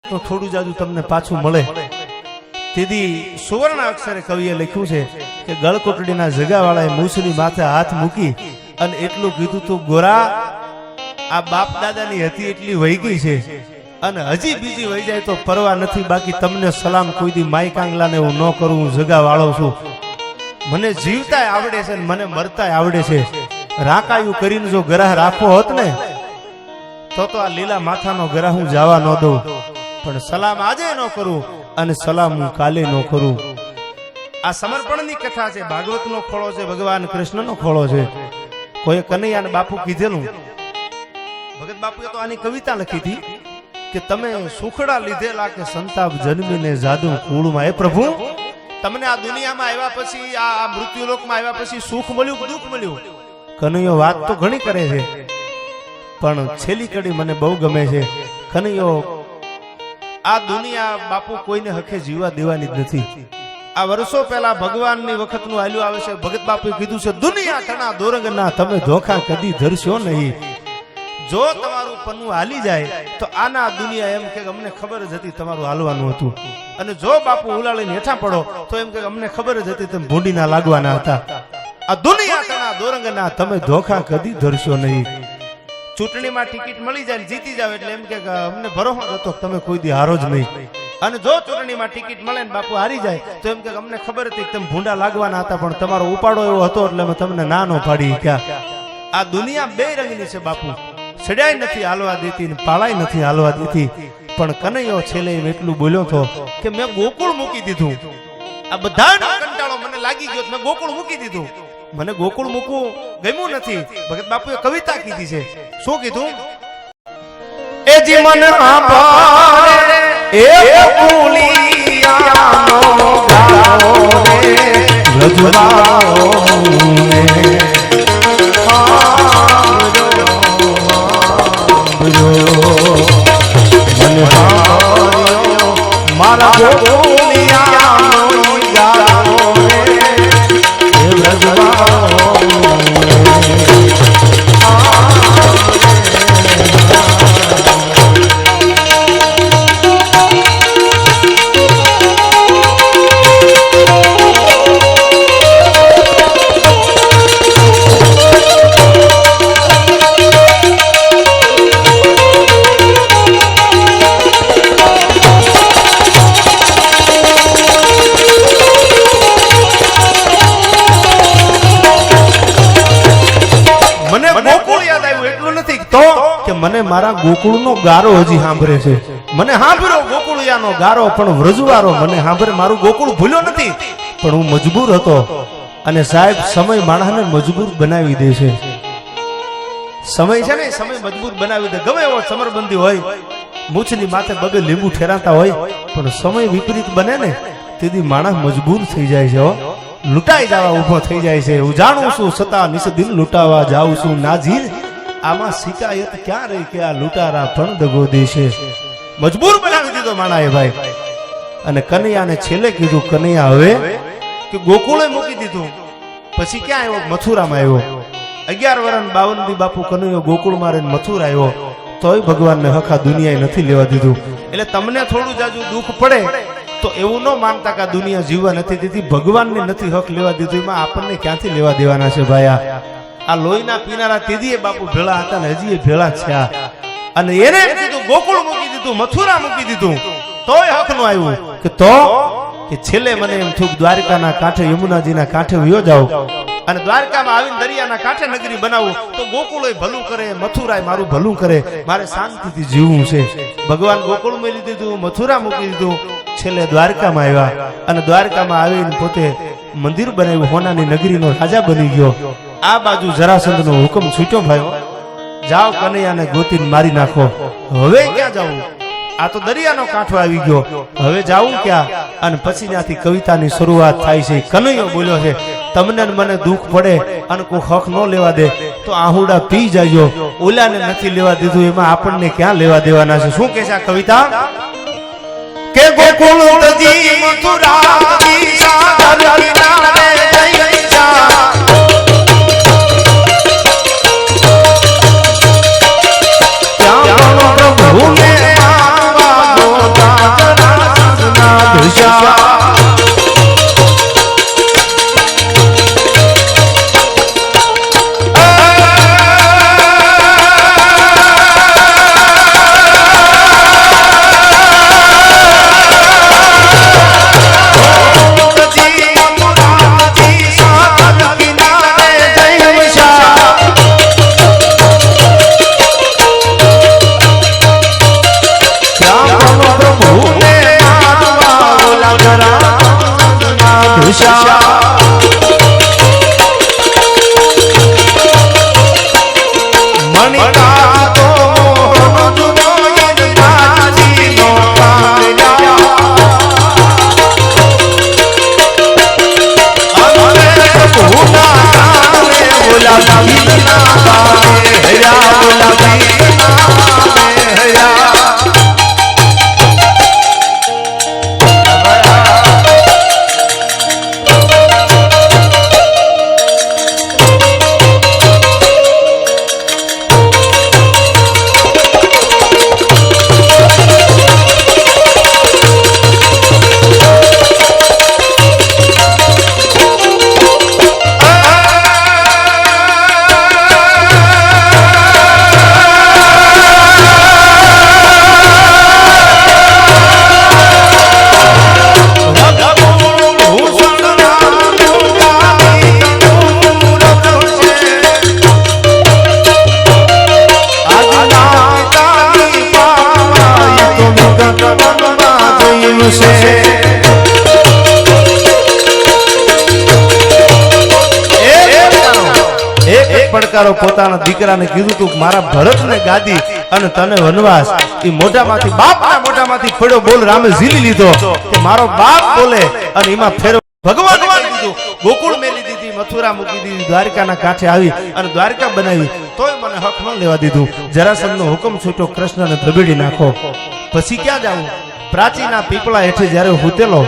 તો થોડું જાજુ તમને પાછું મળે. તેથી સુવર્ણ અક્ષરે કવિએ લખ્યું છે કે ગળકોટડીના જગાવાળાએ મૂછની માથે હાથ મૂકી અને એટલું કીધું તું ગોરા આ બાપ દાદાની હતી એટલી વહી ગઈ છે અને હજી બીજી વહી જાય તો પરવા નથી. બાકી તમને સલામ કોઈ દી માઈ કાંગલાને હું ન કરું, હું જગાવાળો છું. મને જીવતાય આવડે છે ને મને મરતાય આવડે છે. રાકાયું કરીને જો ગરાહ રાખવો હોત ને તો આ લીલા માથાનો ગરાહ હું જવા ન દઉં. પણ સલામ આજે ન કરું અને સલામ હું કાલે ન કરું. આ સમર્પણની કથા છે. ભાગવતનો ખોળો છે, ભગવાન કૃષ્ણનો ખોળો છે. કોઈ કનૈયાને બાપુ કીધેલું, ભગત બાપુએ તો આની કવિતા લખી હતી કે તમે સુખડા લીધેલા કે સંતાપ જન્મીને જાદુ કુળમાં. એ પ્રભુ તમને આ દુનિયામાં આવ્યા પછી, આ મૃત્યુલોકમાં આવ્યા પછી સુખ મળ્યું કે દુઃખ મળ્યું? કનૈયો વાત તો ઘણી કરે છે પણ છેલ્લી કડી મને બહુ ગમે છે. કનૈયો આ દુનિયા બાપુ કોઈને હકે જીવવા દેવાની જ નથી. આ વર્ષો પહેલા ભગવાનની વખતનું આલ્યું આવે છે. ભગત બાપુએ કીધું છે દુનિયા ટણા દોરંગના તમે ધોખા કદી ધરશો નહીં. જો તમારું પન્નું હાલી જાય તો આના દુનિયા એમ કે અમને ખબર જ હતી તમારું હાલવાનું હતું. અને જો બાપુ ઉલાળીને હેઠા પડો તો એમ કે અમને ખબર જ હતી તમે ભૂંડીના લાગવાના હતા. આ દુનિયા ટણા દોરંગના તમે ધોખા કદી ધરશો નહીં. ચૂંટણીમાં ટિકિટ મળી જાય, જીતી જાવ એટલે એમ કે અમને ભરોસો હતો તમે કોઈ દી હારો જ નહીં. અને જો ચૂંટણીમાં ટિકિટ મળે ને બાપુ હારી જાય તો એમ કે અમને ખબર હતી કે તમે ભૂંડા લાગવાના હતા પણ તમારો ઉપાડો એવો હતો એટલે અમે તમને ના નો પાડી. ક્યાં આ દુનિયા બે રંગની છે બાપુ. છડ્યાય નથી હાલવા દેતી ને પાળાય નથી હાલવા દેતી. પણ કનૈયો છેલ્લે એટલું બોલ્યો હતો કે મેં ગોકુળ મૂકી દીધું. આ બધાનો કંટાળો મને લાગી ગયો, મેં ગોકુળ મૂકી દીધું. મને ગોકુળ મૂકવું ગમ્યું નથી. ભગત બાપુએ કવિતા કીધી છે. શું કીધું? એ જી મને આભારે એ ગોકુળિયાનો ગારો રે રજવાઓ મારા ગોકુળિયાનો ગારો રે રજવાઓ. મને મારા ગોકુળનો ગારો હજી સાંભળે છે. મને સાંભળ્યો ગોકુળિયાનો ગારો પણ વ્રજવારો મને સાંભળે. મારું ગોકુળ ભૂલ્યો નથી પણ હું મજબૂર હતો. અને સાહેબ સમય માણસને મજબૂર બનાવી દે છે. સમય છે ને, સમય મજબૂર બનાવી દે. ગમે એવો સમરબંધી હોય, મૂછની માથે બબે લીંબુ ઠેરાતા હોય પણ સમય વિપરીત બને ને તેથી માણસ મજબૂર થઈ જાય છે. લૂંટાઈ જવા ઉભો થઈ જાય છે. હું જાણું છું છતાં નિસદિન લૂંટાવા જાઉં છું. નાજીર આમાં શિકાયત ક્યાં રહી કે આ લૂંટારા પણ દગો દેશે. મજબૂર બનાવી દીધો માણાએ ભાઈ. અને કનૈયાને છેલ્લે કીધું કનૈયા હવે કે ગોકુળે મૂકી દીધું. પછી ક્યાં આવ્યો? મથુરામાં આવ્યો. 11 વર્ષ 52 દી બાપુ કનૈયો ગોકુળમાં રહીને મથુરા આવ્યો. તોય ભગવાનને હખા દુનિયાએ નથી લેવા દીધું. એટલે તમને થોડું જાજુ દુઃખ પડે તો એવું ન માનતા કે આ દુનિયા જીવવા નથી દીધી, ભગવાનને નથી હક લેવા દીધું. એમાં આપણને ક્યાંથી લેવા દેવાના છે ભાઈ? આ લોહીના પીનારા તેદીએ બાપુ ભેળા હતા ને હજી એ ભેળા છે. અને એને કીધું ગોકુળ મૂકી દીધું, મથુરા મૂકી દીધું, તોય હક નો આવ્યું કે તો કે છેલ્લે મને એમ થયું દ્વારકાના કાંઠે યમુનાજીના કાંઠે વયો જાવ અને દ્વારકામાં આવીને દરિયાના કાંઠે નગરી બનાવું તો ગોકુળોય ભલું કરે, મથુરાય મારું ભલું કરે. મારે શાંતિથી જીવવું છે. ભગવાન ગોકુળ મેલી દીધું, મથુરા મૂકી દીધું. છેલ્લે દ્વારકામાં આવ્યા અને દ્વારકામાં આવીને પોતે મંદિર બનાવ્યું. હોનાની નગરીનો રાજા બની ગયો. આ બાજુ જરાસંધનો હુકમ છૂટ્યો ભાઈ, જાઓ કનૈયાને ગોતીને મારી નાખો. હવે ક્યાં જવું? આ તો દરિયાનો કાંઠો આવી ગયો, હવે જાવું ક્યાં? અને પછી ત્યાંથી કવિતાની શરૂઆત થાય છે. કનૈયો બોલ્યો છે તમને મને દુઃખ પડે અને કોઈ હક ન લેવા દે તો આહુડા પી જાયજો. ઓલાને નથી લેવા દીધું એમાં આપણને ક્યાં લેવા દેવાના છે? શું કહે છે આ કવિતા? કે ગોકુળ તજી મથુરા કી સાગર કિનારે જઈ જા ભૂલે આવા પડકારો પોતાના દીકરાને કીધું તું મારા ભરતને ગાદી અને તને વનવાસ. એ મોઢામાંથી બાપના મોઢામાંથી પડ્યો બોલ રામે ઝીલી લીધો કે મારો બાપ બોલે અને એમાં ફેર ભગવાન કીધું ગોકુળ મેલી દીધી, મથુરા મૂકી દીધી, દ્વારકાના કાંઠે આવી અને દ્વારકા બનાવી, તોય મને હક ન લેવા દીધું. જરાસંધનો હુકમ છૂટ્યો કૃષ્ણને ધબેડી નાખો. પછી ક્યાં જાવું? પ્રાચીના પીપળા હેઠે જ્યારે હુતેલો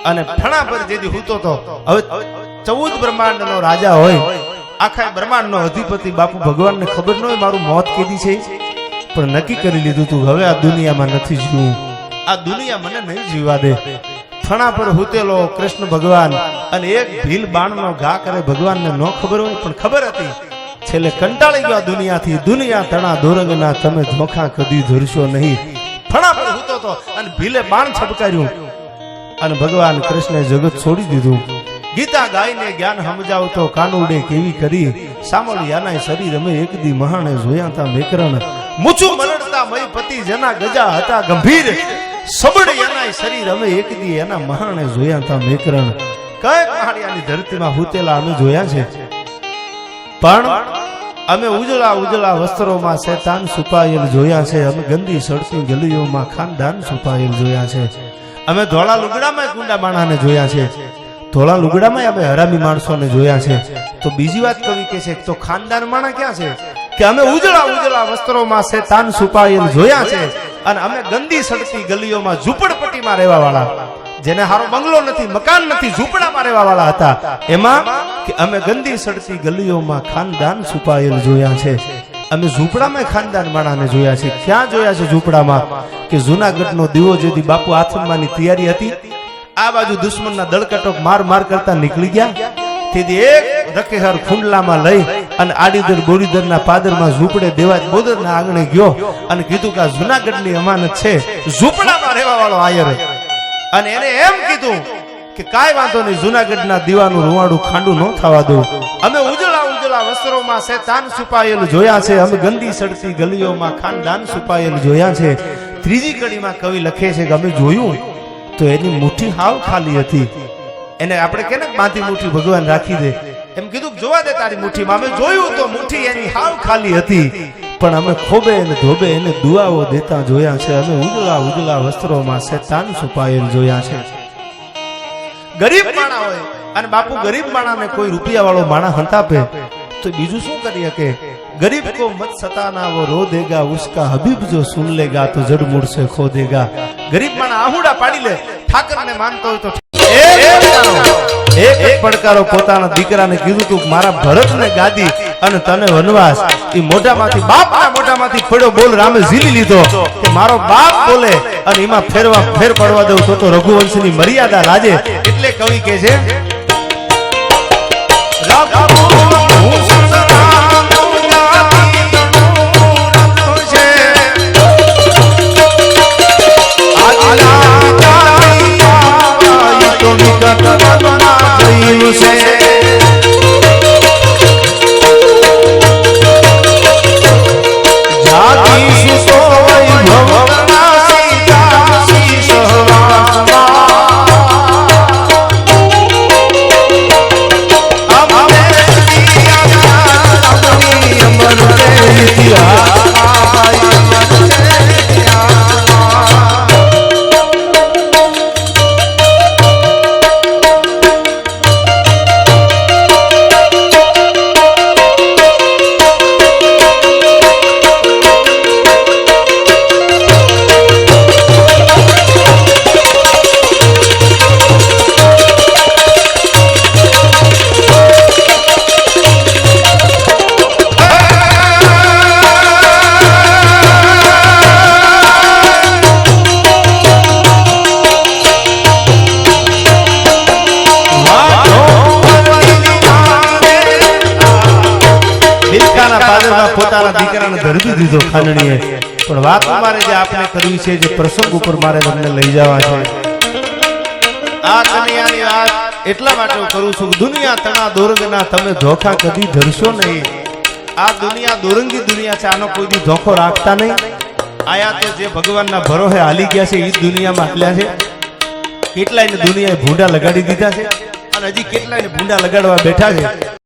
અને ઠણા પર જેથી હુતો તો હવે 14 બ્રહ્માંડનો રાજા હોય, આખા બ્રહ્માંડનો અધિપતિ બાપુ ભગવાનને ખબર ન હોય મારું મોત કેદી છે, પણ નક્કી કરી લીધું તું હવે આ દુનિયામાં નથી જીવવું, આ દુનિયા મને નહીં જીવવા દે. ઠણા પર હુતેલો કૃષ્ણ ભગવાન અને એક ભીલ બાણનો ઘા કરે ભગવાનને ન ખબર હોય પણ ખબર હતી. છેલ્લે કંટાળી ગયો દુનિયાથી. દુનિયા તણા દોરંગના તમે ધોખા કદી ધરશો નહીં. ઠણા પર હુતો તો અને ભીલે બાણ છબકાર્યું અને ભગવાન કૃષ્ણે જગત છોડી દીધું. ગીતા ગાઈને જ્ઞાન સમજાવતો કાનુડે કેવી કરી સામળિયાના શરીર અમે એક દી મહાણે જોયા તા મેકરણ મૂછું મલડતા મય પતિ જેના ગજા હતા ગંભીર સબડ એના શરીર અમે એક દી એના મહાણે જોયા તા મેકરણ. કઈ પહાડિયાની ધરતીમાં હુતેલા અમે જોયા છે, પણ અમે ઉજળા ઉજળા વસ્ત્રોમાં શેતાન છુપાયેલ જોયા છે, અમે ગંદી સડતી ગલીઓમાં ખાનદાન છુપાયેલ જોયા છે, અમે ધોળા લુગડામાં ગુંડા માણાને જોયા છે, ધોળા લુગડામાં અમે હરામી માણસોને જોયા છે. તો બીજી વાત કવિ કે છે તો ખાનદાન માણા ક્યાં છે કે અમે ઉજળા ઉજળા વસ્ત્રોમાં શેતાન છુપાયેલ જોયા છે અને અમે ગંદી સડતી ગલીઓમાં ઝૂંપડપટ્ટીમાં રહેવા વાળા, જેને હારો બંગલો નથી, મકાન નથી, ઝૂંપડામાં રહેવા વાળા હતા, એમાં કે અમે ગંદી સડતી ગલીઓમાં ખાનદાન છુપાયેલ જોયા છે. અમે ઝૂંપડામાં ખાનદાન માણાને જોયા છે. ક્યાં જોયા છે ઝૂંપડામાં? કે જૂનાગઢનો દીવો જેથી બાપુ આથમવાની તૈયારી હતી, આ બાજુ દુશ્મનના દળકટોક માર માર કરતા નીકળી ગયા, તેથી એક રકેહર ખુંડલામાં લઈ અને આડીદર બોરીદરના પાદરમાં ઝૂંપડે દેવાજ બોદરના આંગણે ગયો અને કીધું કે આ જૂનાગઢની અમાનત છે, ઝૂંપડામાં રહેવા વાળો આયર, અને એને એમ કીધું કે કાંઈ વાંધો નહીં, જૂનાગઢના દીવાનું રૂવાડું ખાંડું ન થવા દો. અમે ઉજળા ઉજળા વસ્ત્રોમાં શેતાન છુપાયેલ જોયા છે, અમે ગંદી સડતી ગલીઓમાં ખાનદાન છુપાયેલ જોયા છે. ત્રીજી કડીમાં કવિ લખે છે કે અમે જોયું તો એની મુઠ્ઠી હાવ ખાલી હતી. એને આપણે કે ને બાંધી મુઠ્ઠી ભગવાન રાખી દે, એમ કીધું જોવા દે તારી મુઠ્ઠીમાં. અમે જોયું તો મુઠ્ઠી એની હાવ ખાલી હતી, પણ અમે ખોબે અને ધોબે એને દુઆઓ દેતા જોયા છે. અમે ઉજળા ઉજળા વસ્ત્રોમાં શેતાન છુપાયેલ જોયા છે. ગરીબ માણા હોય અને બાપુ ગરીબ માણાને કોઈ રૂપિયા વાળો માણા હંતાપે તો બીજું શું કરી શકે? गरीब को मत सताना वो रो देगा, उसका हबीब जो सुन लेगा तो जड़ मुड़ से खो देगा. गरीब माना आहुड़ा पाड़ी ले, ઠાકર ને માનતો હોય તો એક એક પડકારો પોતાના દીકરાને કીધું તું મારા ભરતને ગાદી અને તને વનવાસ. એ મોઢામાંથી બાપના મોઢામાંથી પડ્યો બોલ રામે ઝીલી લીધો કે મારો બાપ બોલે અને એમાં ફેર પડવા દઉં તો રઘુવંશની મર્યાદા રાજે. એટલે કવિ કહે છે પોતાના દીકરાને ધરતી દીધો ખાનણીએ, પણ વાત મારે જે આપને કરવી છે, જે પ્રસંગ ઉપર મારે તમને લઈ જવા છે, આ કન્યાની વાત એટલા માટે હું કરું છું કે દુનિયા તણા દોરંગના તમે ધોખા કદી ધરશો નહીં. આ દુનિયા દોરંગી દુનિયા છે, આનો કોઈ દી ધોખો રાખતા નહીં. આયા તો જે ભગવાનના ભરોસે હાલી ગયા છે એ જ દુનિયામાં હાલ્યા છે. કેટલાયને દુનિયાએ ભૂંડા લગાડી દીધા છે અને હજી કેટલાયને ભૂંડા લગાડવા બેઠા છે.